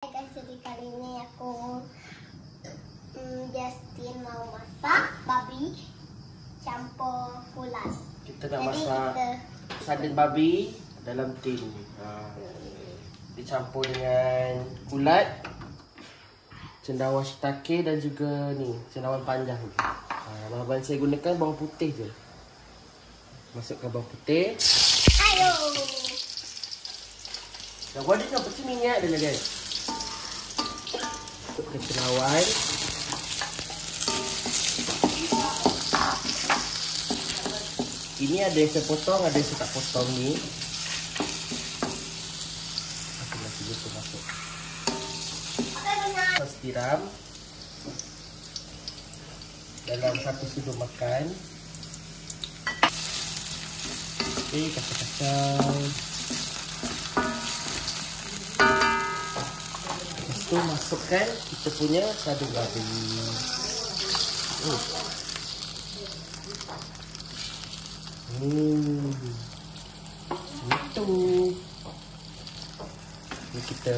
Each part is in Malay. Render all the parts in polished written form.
Guys, jadi kali ini aku Justin mau masak babi campur pulas. Kita nak masak sardin babi dalam tin. Dicampur dengan kulat, cendawan shiitake dan juga ni cendawan panjang. Bahan saya gunakan bawang putih je. Masukkan bawang putih. Ayo. Dah buat dia pecah minyak dia lah guys. Masukkan cendawan. Ini ada yang saya potong, ada yang saya tak potong ni. Masuk gitu masuk. Sos tiram dalam 1 sendok makan. Okey, kacang-kacang. Lepas tu masukkan kita punya sardin babi. Itu. Ini kita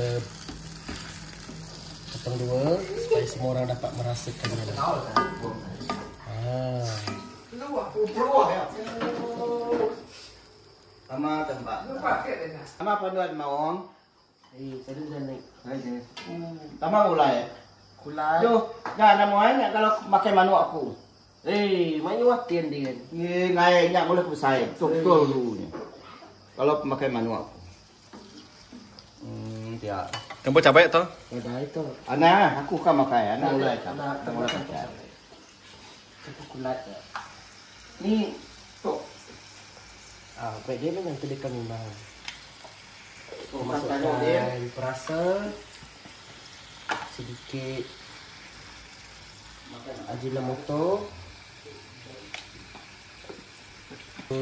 potong dua supaya semua orang dapat merasakannya. Sama tempat. Sama panduan maong. Saya dah naik. Sama mulai. Kulat. Yo, jangan mau nak kalau makan manuk aku. Mana watian dia? Ye ngai nyak boleh pusai. Betul dulu ni. Kalau makan manuk aku. Dia. Tempat cabai tu? Dah itu. Ana, aku kan makan. Ana mulai tak. Mulai tak. Itu kulat. Ni tu. Baik dia memang tadi kami bang. Masukkan Masukkan perasa sedikit Ajinomoto,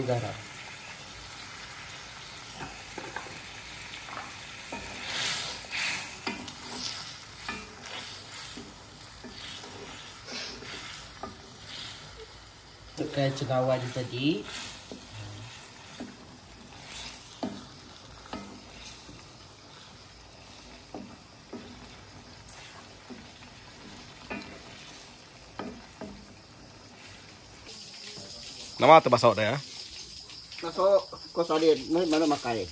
garam. Masukkan cendawan tadi. Nama terbasok dah ya. Masuk kau salin, mana makan?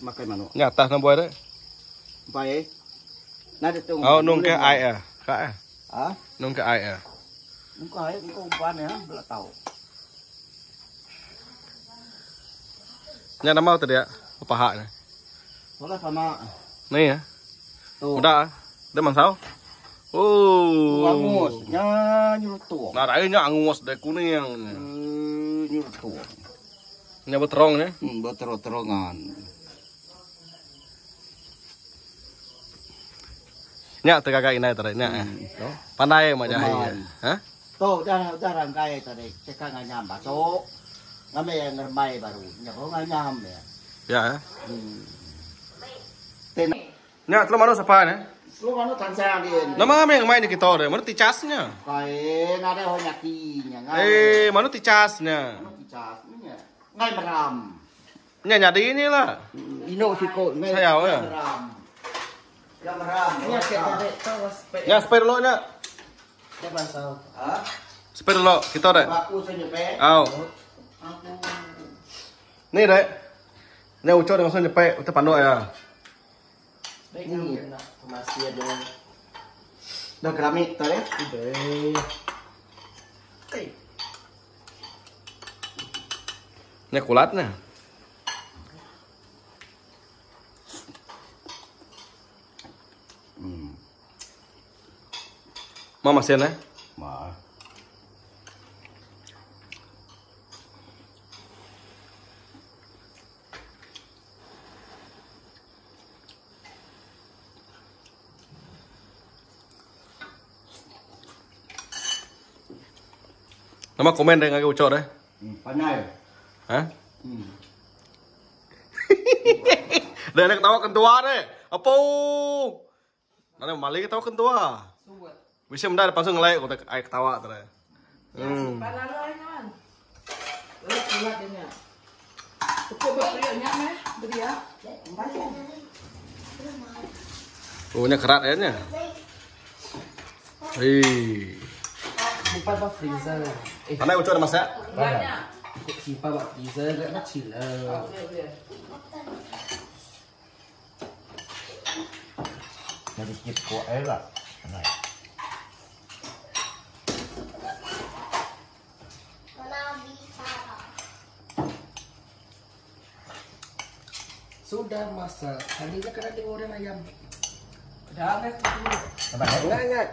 Makan manuk. Ni atas nak buat dah. Baik. Nada tu. Oh, nung ke air ah. Kak ah. Ha? Nung ke air ah. Muka air kau umpan ya, belak tahu. Ni nama tu dia. Apa hak ni? Boleh sama. Ni ya. Tu. Udah. Dah mansau. Oh. Angus, nya nyuruh tu. Nah, dah nya angus dah kuning. Nyuruh tu. Ni berterong ni. Berterong-terongan. Nyak tergagak ini tadi nyak. Pandai mak jahe. Ha? Tu dah rangkai tadi. Cekak nganyam basok. Ngame yang ngermai baru. Nyapa nganyam ya. Ya. Ten. Nyak terus mana siapa ni? Lu mana tansang din. Nama yang main di kita dah. Mana ticasnya? Kai ngada honyakinya. Mana ticasnya? Mana ticasnya? Ngai meram. Nyak nyadi ini lah. Ino siko ngai. Saya ya. Meram. Ya meram. Ni asyik tadi tahu spek. Nyak spare lo nyak. Dia pasal. Ha? Spare lo kita dah. Aku senyepe. Au. Aku. Ni dah. Nyak ucap dengan saya nyepek. Kita panduk ya. Baik ni nak masih ada. Dah keramik tadi. Baik. Nyak kulat ni. Mama sen eh? Ma. Nama komen deh ngagak ucap deh. Pandai. Hah? Dah nak ketawa kentua deh. Apa? Nanti malah ketawa kentua. Bisa mendah langsung ngelai kata air ketawa tadi. Cukup berperiaknya meh, beria. Oh, nya kerat ayatnya. Hei. Simpan pak freezer. Mana ucap ada masak? Simpan pak freezer agak kecil lah. Jadi sikit kuat air lah. Sudah masak. Tadinya kena digoreng ayam. Nampak? Ingat.